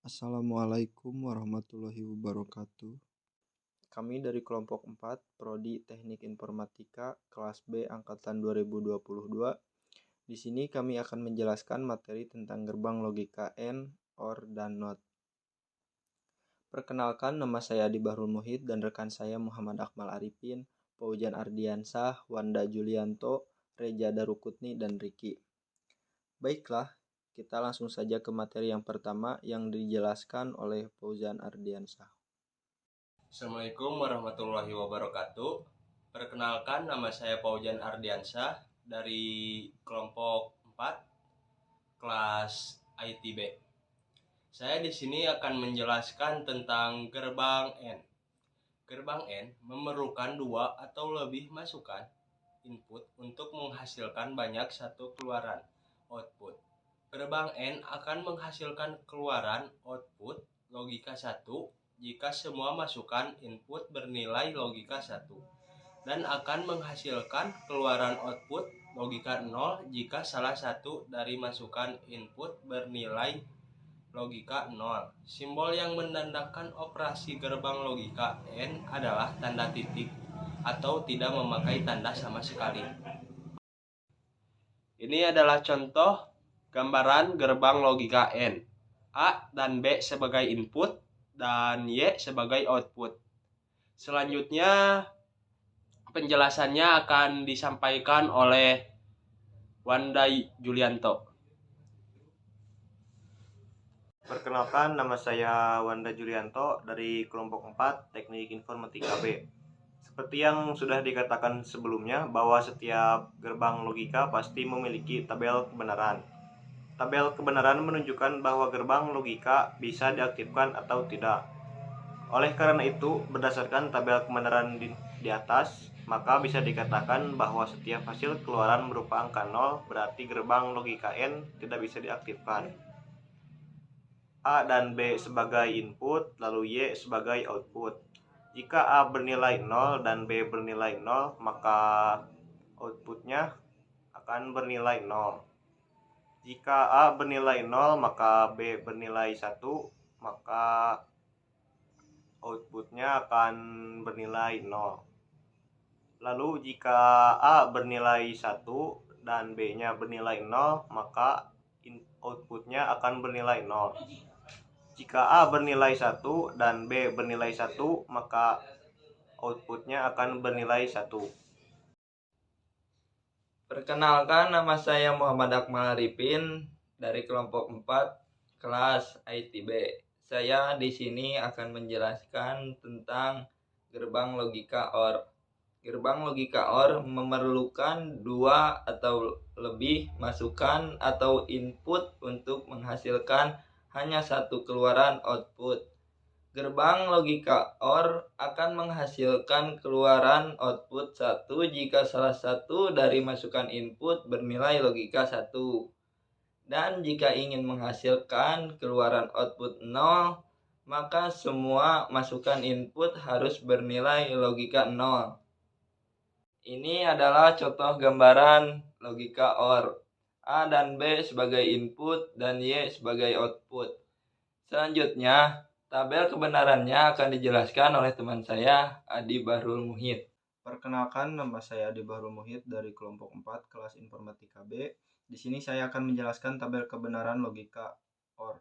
Assalamualaikum warahmatullahi wabarakatuh. Kami dari kelompok 4, Prodi Teknik Informatika, kelas B angkatan 2022. Di sini kami akan menjelaskan materi tentang gerbang logika AND, OR, dan NOT. Perkenalkan, nama saya Adi Bahrul Muhid dan rekan saya Muhammad Akmal Arifin, Paujan Ardiansah, Wanda Julianto, Reja Darukutni, dan Riki. Baiklah, kita langsung saja ke materi yang pertama yang dijelaskan oleh Fauzan Ardiansah. Assalamualaikum warahmatullahi wabarakatuh. Perkenalkan, nama saya Paujan Ardiansah dari kelompok 4 kelas ITB. Saya di sini akan menjelaskan tentang gerbang N. Gerbang N memerlukan 2 atau lebih masukan input untuk menghasilkan banyak satu keluaran output. Gerbang N akan menghasilkan keluaran output logika 1 jika semua masukan input bernilai logika 1 dan akan menghasilkan keluaran output logika 0 jika salah satu dari masukan input bernilai logika 0. Simbol yang menandakan operasi gerbang logika N adalah tanda titik atau tidak memakai tanda sama sekali. Ini adalah contoh gambaran gerbang logika N. A dan B sebagai input dan Y sebagai output. Selanjutnya penjelasannya akan disampaikan oleh Wanda Julianto. Perkenalkan, nama saya Wanda Julianto dari kelompok 4 Teknik Informatika B. Seperti yang sudah dikatakan sebelumnya bahwa setiap gerbang logika pasti memiliki tabel kebenaran. Tabel kebenaran menunjukkan bahwa gerbang logika bisa diaktifkan atau tidak. Oleh karena itu, berdasarkan tabel kebenaran di atas, maka bisa dikatakan bahwa setiap hasil keluaran berupa angka 0 berarti gerbang logika N tidak bisa diaktifkan. A dan B sebagai input, lalu Y sebagai output. Jika A bernilai 0 dan B bernilai 0, maka outputnya akan bernilai 0. Jika A bernilai 0, maka B bernilai 1, maka outputnya akan bernilai 0. Lalu jika A bernilai 1 dan B-nya bernilai 0, maka outputnya akan bernilai 0. Jika A bernilai 1 dan B bernilai 1, maka outputnya akan bernilai 1. Perkenalkan, nama saya Muhammad Akmal Arifin dari kelompok 4 kelas ITB. Saya di sini akan menjelaskan tentang gerbang logika OR. Gerbang logika OR memerlukan 2 atau lebih masukan atau input untuk menghasilkan hanya satu keluaran output. Gerbang logika OR akan menghasilkan keluaran output 1 jika salah satu dari masukan input bernilai logika 1. Dan jika ingin menghasilkan keluaran output 0, maka semua masukan input harus bernilai logika 0. Ini adalah contoh gambaran logika OR. A dan B sebagai input dan Y sebagai output. Selanjutnya, tabel kebenarannya akan dijelaskan oleh teman saya, Adi Bahrul Muhid. Perkenalkan, nama saya Adi Bahrul Muhid dari kelompok 4 kelas Informatika B. Di sini saya akan menjelaskan tabel kebenaran logika OR.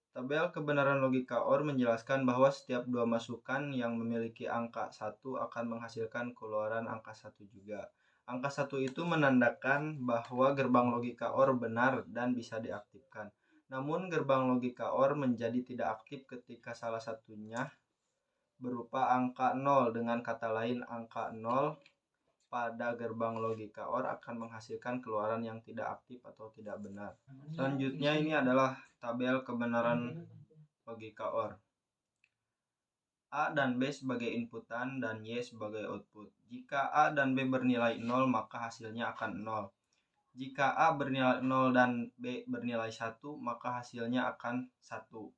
Tabel kebenaran logika OR menjelaskan bahwa setiap dua masukan yang memiliki angka 1 akan menghasilkan keluaran angka 1 juga. Angka 1 itu menandakan bahwa gerbang logika OR benar dan bisa diaktifkan. Namun gerbang logika OR menjadi tidak aktif ketika salah satunya berupa angka 0. Dengan kata lain, angka 0 pada gerbang logika OR akan menghasilkan keluaran yang tidak aktif atau tidak benar. Selanjutnya ini adalah tabel kebenaran logika OR. A dan B sebagai inputan dan Y sebagai output. Jika A dan B bernilai 0, maka hasilnya akan 0. Jika A bernilai 0 dan B bernilai 1, maka hasilnya akan 1.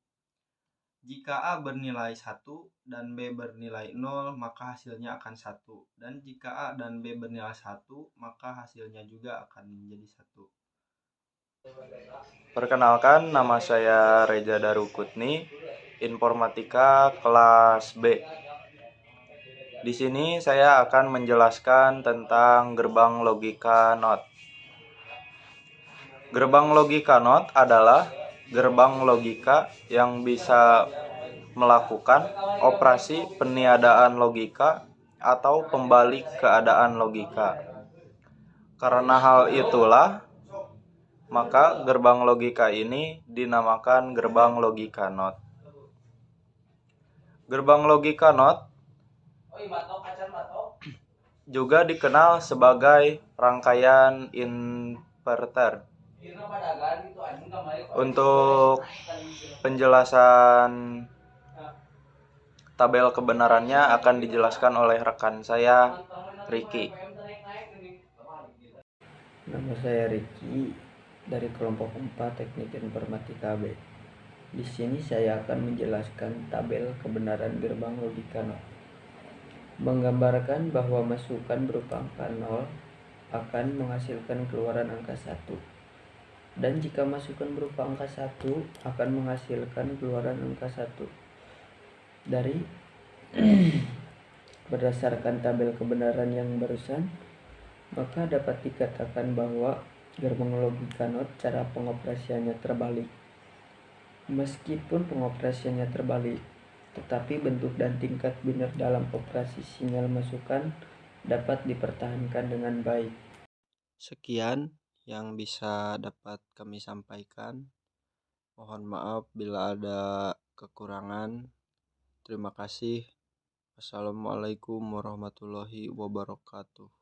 Jika A bernilai 1 dan B bernilai 0, maka hasilnya akan 1. Dan jika A dan B bernilai 1, maka hasilnya juga akan menjadi 1. Perkenalkan, nama saya Reza Darukutni, Informatika kelas B. Di sini saya akan menjelaskan tentang gerbang logika NOT. Gerbang logika NOT adalah gerbang logika yang bisa melakukan operasi peniadaan logika atau pembalik keadaan logika. Karena hal itulah, maka gerbang logika ini dinamakan gerbang logika NOT. Gerbang logika NOT juga dikenal sebagai rangkaian inverter. Untuk penjelasan tabel kebenarannya akan dijelaskan oleh rekan saya, Ricky. Nama saya Ricky dari kelompok 4 Teknik Informatika B. Di sini saya akan menjelaskan tabel kebenaran gerbang logika NOT. Menggambarkan bahwa masukan berupa angka 0 akan menghasilkan keluaran angka 1. Dan jika masukan berupa angka 1 akan menghasilkan keluaran angka 1. Dari berdasarkan tabel kebenaran yang barusan, maka dapat dikatakan bahwa gerbang logika NOT cara pengoperasiannya terbalik. Meskipun pengoperasiannya terbalik, tetapi bentuk dan tingkat biner dalam operasi sinyal masukan dapat dipertahankan dengan baik. Sekian yang bisa dapat kami sampaikan. Mohon maaf bila ada kekurangan. Terima kasih. Wassalamualaikum warahmatullahi wabarakatuh.